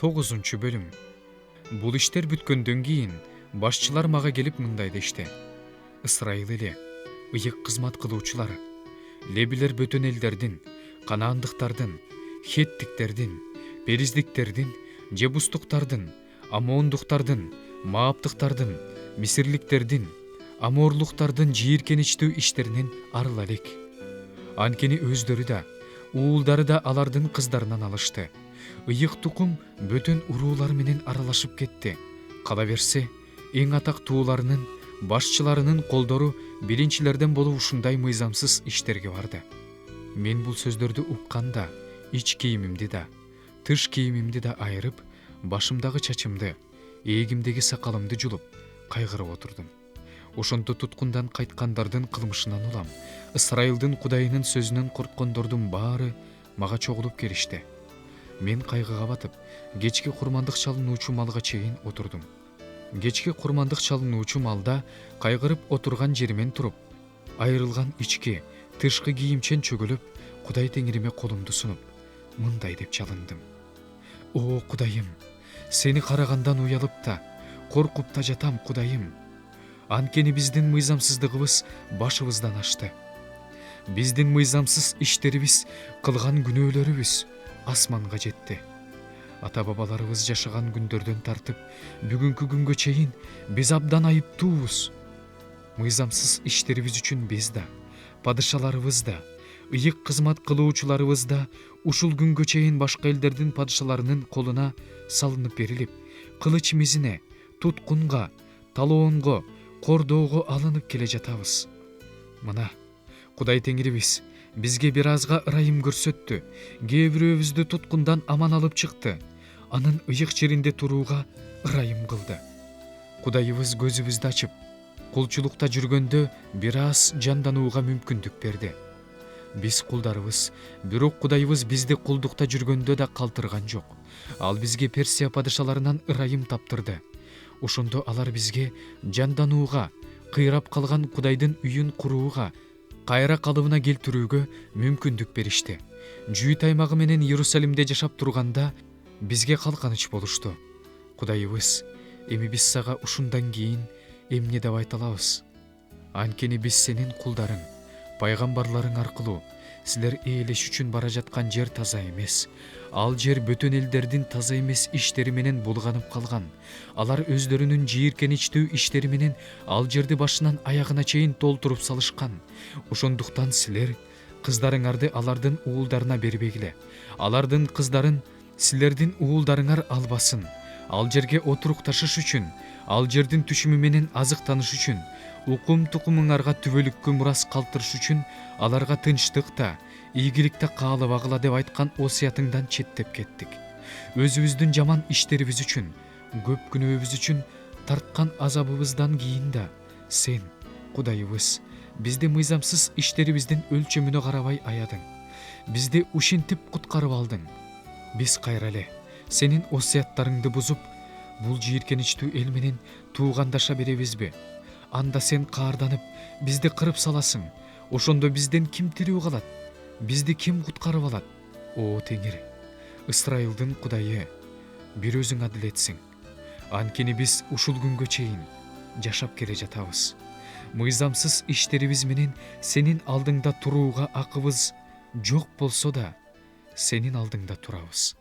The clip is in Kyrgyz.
9 бөлүм. Бул иштер бүткөндөн кийин башчылар мага келип мындай дешти: Ысрайыл эли, ыйык кызмат кылуучулар, лебилер бөтөн элдердин, канаандыктардын, хеттиктердин, периздиктердин, жебустуктардын, амоондуктардын, мааптыктардын, мисирликтердин, амоорлуктардын жийиркеничтүү иштеринен арыла элек. Анткени өздөрү да, уулдары да алардын кыздарынан алышты. Ыйык тукум бөтөн уруулар менен аралашып кетти. Кала берсе, эң атактууларынын, башчыларынын колдору биринчилерден болуп ушундай мыйзамсыз иштерге барды. Мен бул сөздөрдү укканда, ич кийимимди да, тыш кийимимди да айырып, башымдагы чачымды, ээлимдеги сакалымды жулуп, кайгырып отурдум. Ошонто туткундан кайткандардын кылмышынан улам. Ысрайылдын Кудайынын сөзүнөн корккондордун баары мага чогулуп келишти. Мен кайгыга батып, кечки курмандык чалынуучу малга чейин отурдум. Кечки курмандык чалынуучу малда кайгырып отурган жеримен туруп, айрылган ички, тышкы кийимчен чөгөлөп, Кудай Теңириме колумду сунуп, мындай деп жалындым: О Кудайым, сени карагандан уялып да, коркуп да жатам, Кудайым. Анткени биздин мыйзамсыздыгыбыз башыбыздан ашты. Биздин мыйзамсыз иштерибиз, кылган күнөөлөрүбүз асманга жетти. Ата-бабаларыбыз жашаган күндөрдөн тартып, бүгүнкү күнгө чейин биз абдан айыптуубуз. Мыйзамсыз иштерибиз үчүн биз да, падышаларыбыз да, ыйык кызмат кылуучуларыбыз да ушул күнгө чейин башка элдердин падышаларынын колуна салынып берилип, кылыч мизине, туткунга, талоонго, кордоого алынып келе жатабыз. Мына, Кудай Теңирибиз бизге бир азга ырайым көрсөттү, кээ бирөөбүздү туткундан аман алып чыкты, анын ыйык жеринде турууга ырайым кылды. Кудайыбыз көзүбүздү ачып, кулчулукта жүргөндө бир аз жанданууга мүмкүндүк берди. Биз кулдарыбыз, бирок Кудайыбыз бизди кулдукта жүргөндө да калтырган жок. Ал бизге Персия падышаларынан ырайым таптырды. Ошондо алар бизге жанданууга, кыйрап калган Кудайдын үйүн курууга, кайра калыбына келтирүүгө мүмкүндүк беришти. Жүйүт аймагы менен Иерусалимде жашап турганда бизге калканыч болушту. Кудайыбыз, эми биз сага ушундан кийин эмне деп айта алабыз? Анткени биз сенин кулдарың, пайгамбарларың аркылуу силер ээлеш үчүн бара жаткан жер таза эмес. Ал жер бөтөн элдердин таза эмес иштери менен булганып калган. Алар өздөрүнүн жийиркеничтүү иштери менен ал жерди башынан аягына чейин толтуруп салышкан. Ошондуктан силер кыздарыңарды алардын уулдарына бербегиле. Алардын кыздарын силердин уулдарыңар албасын. Ал жерге отурукташыш үчүн, ал жердин түшүмү менен азыктаныш үчүн, укум тукумуңарга түбөлүккө мурас калтырыш үчүн аларга тынчтык да, ийгилик да каалабагыла деп айткан осуятыңдан четтеп кеттик. Өзүбүздүн жаман иштерибиз үчүн, көп күнөөбүз үчүн тарткан азабыбыздан кийин да сен, Кудайыбыз, бизди мыйзамсыз иштерибиздин өлчөмүнө карабай аядың. Бизди ушинтип куткарып алдың. Биз кайра эле сенин осуяттарыңды бузуп, бул жийиркеничтүү эл менен туугандаша беребизби? Анда сен каарданып, бизди кырып саласың. Ошондо бизден ким тирүү калат? Бизди ким куткарып алат? О Теңир, Ысрайылдын Кудайы, бир өзүң адилетсиң. Анткени биз ушул күнгө чейин жашап келе жатабыз. Мыйзамсыз иштерибиз менен сенин алдыңда турууга акыбыз жок болсо да, сенин алдыңда турабыз.